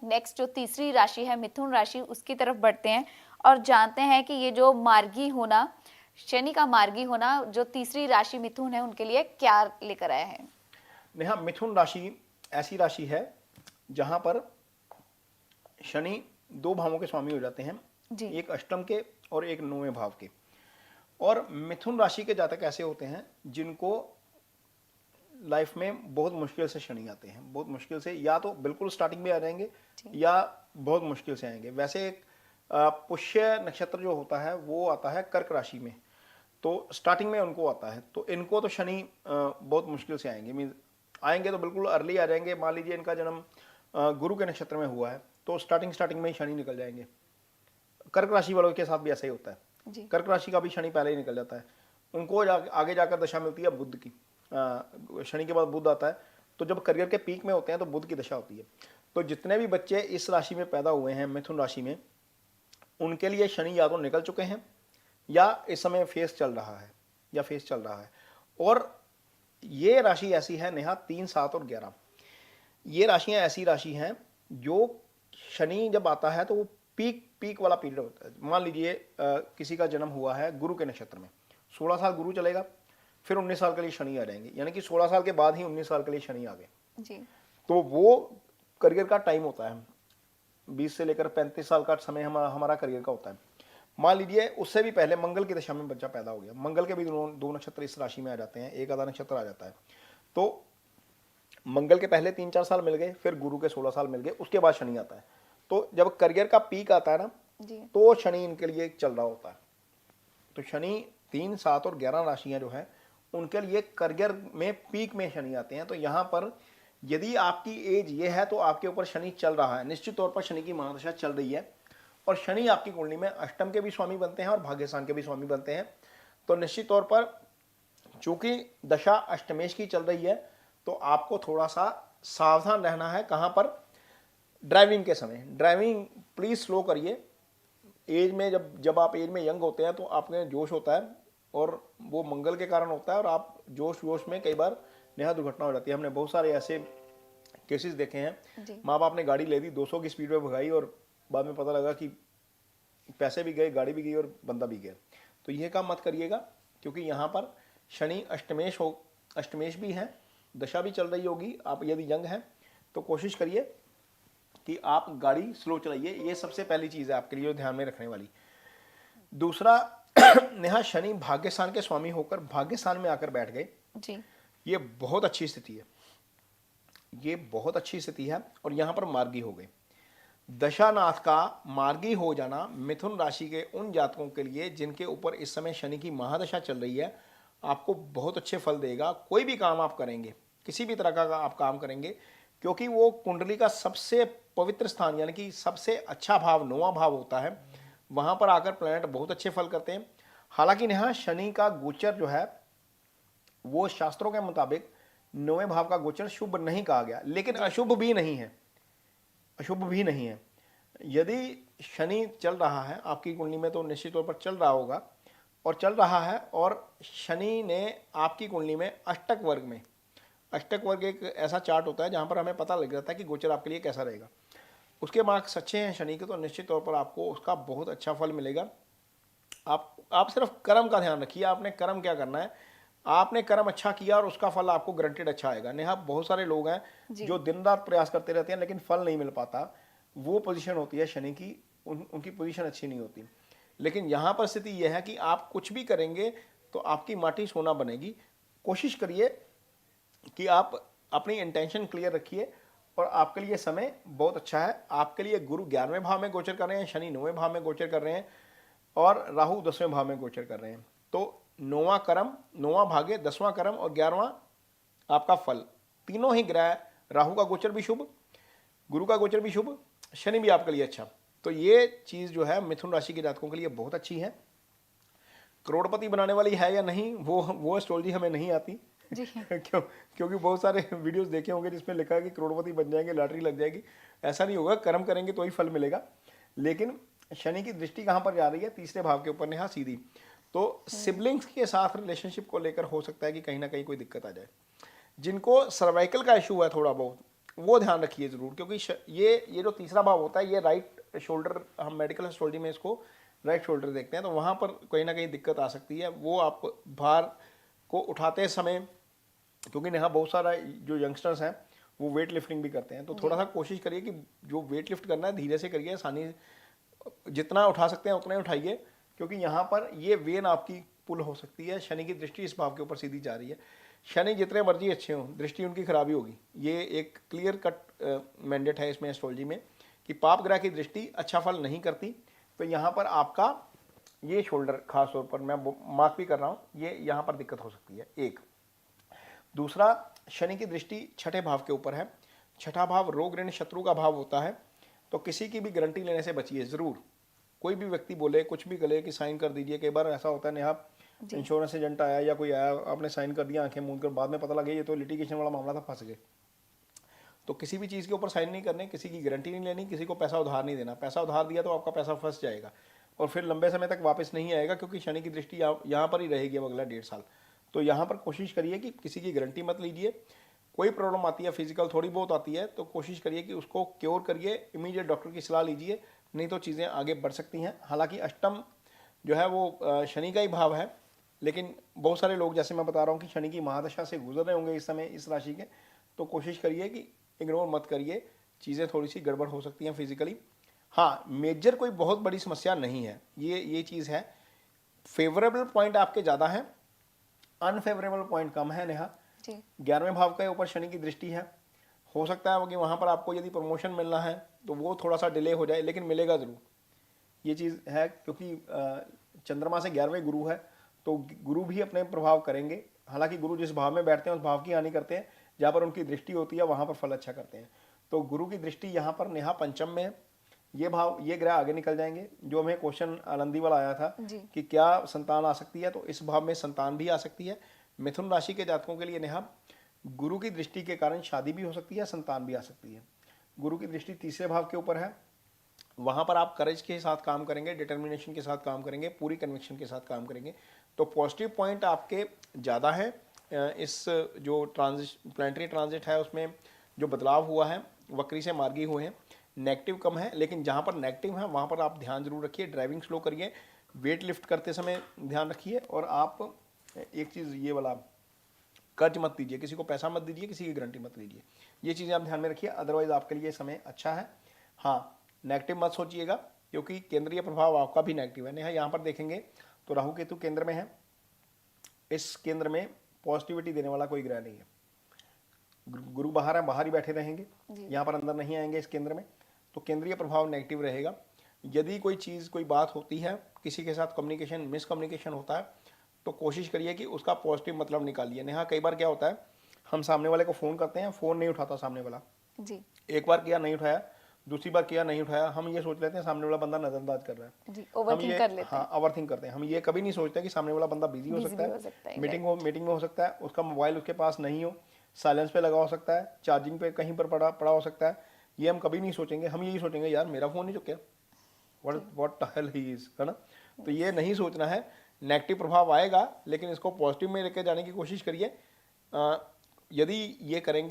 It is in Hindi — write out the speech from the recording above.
नेक्स्ट जो तीसरी राशि है मिथुन राशि, उसकी तरफ बढ़ते हैं और जानते हैं कि ये जो मार्गी होना, शनि का मार्गी होना, जो तीसरी राशि मिथुन है उनके लिए क्या लेकर आया है। नेहा, मिथुन राशि ऐसी राशि है जहां पर शनि दो भावों के स्वामी हो जाते हैं, जी एक अष्टम के और एक नौवें भाव के। और मिथुन राशि के जातक ऐसे होते हैं जिनको लाइफ में बहुत मुश्किल से शनि आते हैं, बहुत मुश्किल से, या तो बिल्कुल स्टार्टिंग में आ जाएंगे या बहुत मुश्किल से आएंगे। वैसे एक पुष्य नक्षत्र जो होता है वो आता है कर्क राशि में, तो स्टार्टिंग में उनको आता है, तो इनको तो शनि बहुत मुश्किल से आएंगे। मीन आएंगे तो बिल्कुल अर्ली आ जाएंगे। मान लीजिए इनका जन्म गुरु के नक्षत्र में हुआ है तो स्टार्टिंग में ही शनि निकल जाएंगे। कर्क राशि वालों के साथ भी ऐसा ही होता है। कर्क राशि का भी शनि पहले ही निकल जाता है। उनको आगे जाकर दशा मिलती है बुध की। शनि के बाद बुध आता है, तो जब करियर के पीक में होते हैं तो बुध की दशा होती है। तो जितने भी बच्चे इस राशि में पैदा हुए हैं, मिथुन राशि में, उनके लिए शनि या तो निकल चुके हैं या इस समय फेस चल रहा है। और ये राशि ऐसी है नेहा, 3, 7 और 11, ये राशियां ऐसी राशि हैं जो शनि जब आता है तो वो पीक वाला पीरियड होता है। मान लीजिए किसी का जन्म हुआ है गुरु के नक्षत्र में, 16 साल गुरु चलेगा, फिर 19 साल के लिए शनि आ जाएंगे, यानी कि 16 साल के बाद ही 19 साल के लिए शनि आ गए जी। तो वो करियर का टाइम होता है। 20 से लेकर 35 साल का समय हमारा करियर का होता है। मान लीजिए उससे भी पहले मंगल की दशा में बच्चा पैदा हो गया, मंगल के भी दो नक्षत्र इस राशि में आ जाते हैं, एक आधा नक्षत्र आ जाता है, तो मंगल के पहले 3-4 साल मिल गए, फिर गुरु के 16 साल मिल गए, उसके बाद शनि आता है। तो जब करियर का पीक आता है ना, तो शनि इनके लिए चल रहा होता है। तो शनि 3, 7 और 11 राशियां जो है उनके लिए करियर में पीक में शनि आते हैं। तो यहां पर यदि आपकी एज ये है तो आपके ऊपर शनि चल रहा है, निश्चित तौर पर शनि की महादशा चल रही है। और शनि आपकी कुंडली में अष्टम के भी स्वामी बनते हैं और भाग्यस्थान के भी स्वामी बनते हैं। तो निश्चित तौर पर चूंकि दशा अष्टमेश की चल रही है तो आपको थोड़ा सा सावधान रहना है। कहां पर? ड्राइविंग के समय। ड्राइविंग प्लीज स्लो करिए। एज में जब आप एज में यंग होते हैं तो आप में जोश होता है और वो मंगल के कारण होता है, और आप जोश में कई बार नेहा दुर्घटना हो जाती है। हमने बहुत सारे ऐसे केसेस देखे हैं, माँ बाप ने गाड़ी ले दी, 200 की स्पीड में भगाई और बाद में पता लगा कि पैसे भी गए, गाड़ी भी गई और बंदा भी गया। तो यह काम मत करिएगा, क्योंकि यहाँ पर शनि अष्टमेश भी है, दशा भी चल रही होगी। आप यदि यंग हैं तो कोशिश करिए कि आप गाड़ी स्लो चलाइए। ये सबसे पहली चीज़ है आपके लिए ध्यान में रखने वाली। दूसरा, नेहा शनि भाग्यस्थान के स्वामी होकर भाग्यस्थान में आकर बैठ गए जी। ये बहुत अच्छी स्थिति है, ये बहुत अच्छी स्थिति है। और यहां पर मार्गी हो गए। दशानाथ का मार्गी हो जाना मिथुन राशि के उन जातकों के लिए जिनके ऊपर इस समय शनि की महादशा चल रही है, आपको बहुत अच्छे फल देगा। कोई भी काम आप करेंगे, किसी भी तरह का आप काम करेंगे, क्योंकि वो कुंडली का सबसे पवित्र स्थान यानी कि सबसे अच्छा भाव 9वां भाव होता है, वहां पर आकर प्लैनेट बहुत अच्छे फल करते हैं। हालांकि नेहा शनि का गोचर जो है वो शास्त्रों के मुताबिक 9वें भाव का गोचर शुभ नहीं कहा गया, लेकिन अशुभ भी नहीं है, अशुभ भी नहीं है। यदि शनि चल रहा है आपकी कुंडली में तो निश्चित तौर पर चल रहा होगा और चल रहा है। और शनि ने आपकी कुंडली में अष्टक वर्ग में, अष्टक वर्ग एक ऐसा चार्ट होता है जहां पर हमें पता लग जाता है कि गोचर आपके लिए कैसा रहेगा। उसके मार्क्स अच्छे हैं शनि के, तो निश्चित तौर पर आपको उसका बहुत अच्छा फल मिलेगा। आप सिर्फ कर्म का ध्यान रखिए। आपने कर्म क्या करना है, आपने कर्म अच्छा किया और उसका फल आपको गारंटेड अच्छा आएगा। नेहा, बहुत सारे लोग हैं जो दिन रात प्रयास करते रहते हैं लेकिन फल नहीं मिल पाता। वो पोजीशन होती है शनि की, उनकी पोजीशन अच्छी नहीं होती। लेकिन यहाँ पर स्थिति यह है कि आप कुछ भी करेंगे तो आपकी माटी सोना बनेगी। कोशिश करिए कि आप अपनी इंटेंशन क्लियर रखिए और आपके लिए समय बहुत अच्छा है। आपके लिए गुरु 11वें भाव में गोचर कर रहे हैं, शनि 9वें भाव में गोचर कर रहे हैं और राहु 10वें भाव में गोचर कर रहे हैं। तो 9वां कर्म, 9वां भाग्य, 10वां कर्म और 11वां आपका फल, तीनों ही ग्रह, राहु का गोचर भी शुभ, गुरु का गोचर भी शुभ, शनि भी आपके लिए अच्छा। तो ये चीज़ जो है मिथुन राशि के जातकों के लिए बहुत अच्छी है। करोड़पति बनाने वाली है या नहीं, वो एस्ट्रोलॉजी हमें नहीं आती जी। क्योंकि बहुत सारे वीडियोस देखे होंगे जिसमें लिखा है कि करोड़पति बन जाएंगे, लॉटरी लग जाएगी। ऐसा नहीं होगा, कर्म करेंगे तो ही फल मिलेगा। लेकिन शनि की दृष्टि कहाँ पर जा रही है? तीसरे भाव के ऊपर नेहा, सीधी। तो सिबलिंग्स के साथ रिलेशनशिप को लेकर हो सकता है कि कहीं ना कहीं कोई दिक्कत आ जाए। जिनको सर्वाइकल का इशू है थोड़ा बहुत, वो ध्यान रखिए जरूर, क्योंकि ये जो तीसरा भाव होता है, ये राइट शोल्डर, हम मेडिकल एस्ट्रोलॉजी में इसको राइट शोल्डर देखते हैं, तो वहाँ पर कहीं ना कहीं दिक्कत आ सकती है। वो आप भार को उठाते समय, क्योंकि यहाँ बहुत सारा जो यंगस्टर्स हैं वो वेट लिफ्टिंग भी करते हैं, तो थोड़ा सा कोशिश करिए कि जो वेट लिफ्ट करना है धीरे से करिए, आसानी जितना उठा सकते हैं उतना ही उठाइए, क्योंकि यहाँ पर ये वेन आपकी पुल हो सकती है। शनि की दृष्टि इस भाव के ऊपर सीधी जा रही है। शनि जितने मर्जी अच्छे हों, दृष्टि उनकी खराबी होगी। ये एक क्लियर कट मैंडेट है इसमें एस्ट्रोलॉजी में कि पाप ग्रह की दृष्टि अच्छा फल नहीं करती। तो यहाँ पर आपका ये शोल्डर खास तौर पर मैं मार्क भी कर रहा हूँ, ये यहाँ पर दिक्कत हो सकती है। एक दूसरा, शनि की दृष्टि छठे भाव के ऊपर है। छठा भाव रोग ऋण शत्रु का भाव होता है, तो किसी की भी गारंटी लेने से बचिए जरूर। कोई भी व्यक्ति बोले कुछ भी गले कि साइन कर दीजिए, कई बार ऐसा होता है नेहा, इंश्योरेंस एजेंट आया या कोई आया, आपने साइन कर दिया आंखें मूंद कर, बाद में पता लगे ये तो लिटिगेशन वाला मामला था, फंस गए। तो किसी भी चीज़ के ऊपर साइन नहीं करने, किसी की गारंटी नहीं लेनी, किसी को पैसा उधार नहीं देना। पैसा उधार दिया तो आपका पैसा फंस जाएगा और फिर लंबे समय तक वापस नहीं आएगा, क्योंकि शनि की दृष्टि यहाँ पर ही रहेगी अब अगला 1.5 साल। तो यहाँ पर कोशिश करिए कि किसी की गारंटी मत लीजिए। कोई प्रॉब्लम आती है, फिजिकल थोड़ी बहुत आती है, तो कोशिश करिए कि उसको क्योर करिए, इमीडिएट डॉक्टर की सलाह लीजिए, नहीं तो चीज़ें आगे बढ़ सकती हैं। हालांकि अष्टम जो है वो शनि का ही भाव है, लेकिन बहुत सारे लोग, जैसे मैं बता रहा हूँ, कि शनि की महादशा से गुजर रहे होंगे इस समय इस राशि के, तो कोशिश करिए कि इग्नोर मत करिए, चीज़ें थोड़ी सी गड़बड़ हो सकती हैं फिजिकली। हाँ, मेजर कोई बहुत बड़ी समस्या नहीं है, ये चीज़ है। फेवरेबल पॉइंट आपके ज़्यादा हैं, अनफेवरेबल पॉइंट कम है नेहा। 11वें भाव के ऊपर शनि की दृष्टि है, हो सकता है कि वहाँ पर आपको यदि प्रमोशन मिलना है तो वो थोड़ा सा डिले हो जाए, लेकिन मिलेगा ज़रूर, ये चीज़ है। क्योंकि चंद्रमा से 11वें गुरु है, तो गुरु भी अपने प्रभाव करेंगे। हालांकि गुरु जिस भाव में बैठते हैं उस भाव की हानि करते हैं, जहाँ पर उनकी दृष्टि होती है वहाँ पर फल अच्छा करते हैं। तो गुरु की दृष्टि यहाँ पर नेहा पंचम में है। ये भाव, ये ग्रह आगे निकल जाएंगे। जो हमें क्वेश्चन आनंदी वाला आया था कि क्या संतान आ सकती है, तो इस भाव में संतान भी आ सकती है। मिथुन राशि के जातकों के लिए नेहा गुरु की दृष्टि के कारण शादी भी हो सकती है, संतान भी आ सकती है। गुरु की दृष्टि तीसरे भाव के ऊपर है, वहाँ पर आप करेज के साथ काम करेंगे, डिटर्मिनेशन के साथ काम करेंगे, पूरी कन्विक्शन के साथ काम करेंगे। तो पॉजिटिव पॉइंट आपके ज़्यादा है। इस जो प्लानिटरी ट्रांजिट है उसमें जो बदलाव हुआ है, वक्री से मार्गी हुए हैं, नेगेटिव कम है। लेकिन जहाँ पर नेगेटिव है वहाँ पर आप ध्यान जरूर रखिए, ड्राइविंग स्लो करिए, वेट लिफ्ट करते समय ध्यान रखिए, और आप एक चीज़ ये वाला कर्ज मत दीजिए, किसी को पैसा मत दीजिए, किसी की गारंटी मत लीजिए। ये चीज़ें आप ध्यान में रखिए, अदरवाइज आपके लिए समय अच्छा है। हाँ, नेगेटिव मत सोचिएगा, क्योंकि केंद्रीय प्रभाव आपका भी नेगेटिव है। नेहा यहाँ पर देखेंगे तो राहु केतु केंद्र में है, इस केंद्र में पॉजिटिविटी देने वाला कोई ग्रह नहीं है। गुरु बाहर है, बाहर ही बैठे रहेंगे, यहाँ पर अंदर नहीं आएंगे इस केंद्र में, तो केंद्रीय प्रभाव नेगेटिव रहेगा। यदि कोई चीज़, कोई बात होती है, किसी के साथ कम्युनिकेशन, मिसकम्युनिकेशन होता है, तो कोशिश करिए कि उसका पॉजिटिव मतलब निकालिए। नेहा कई बार क्या होता है, हम सामने वाले को फ़ोन करते हैं, फ़ोन नहीं उठाता सामने वाला जी, एक बार किया नहीं उठाया, दूसरी बार किया नहीं उठाया, हम ये सोच लेते हैं सामने वाला बंदा नजरअंदाज कर रहा है जी, ओवरथिंक कर लेते हैं। हाँ, ओवरथिंक करते हैं। हम ये कभी नहीं सोचते कि सामने वाला बंदा बिजी हो सकता है, मीटिंग में हो सकता है, उसका मोबाइल उसके पास नहीं हो, साइलेंस पे लगा हो सकता है, चार्जिंग पे कहीं पर पड़ा हो सकता है। ये हम कभी नहीं सोचेंगे, हम यही सोचेंगे यार मेरा फ़ोन नहीं चुका, what the hell he is, है ना। तो ये नहीं सोचना है, नेगेटिव प्रभाव आएगा, लेकिन इसको पॉजिटिव में लेकर जाने की कोशिश करिए। यदि ये करेंगे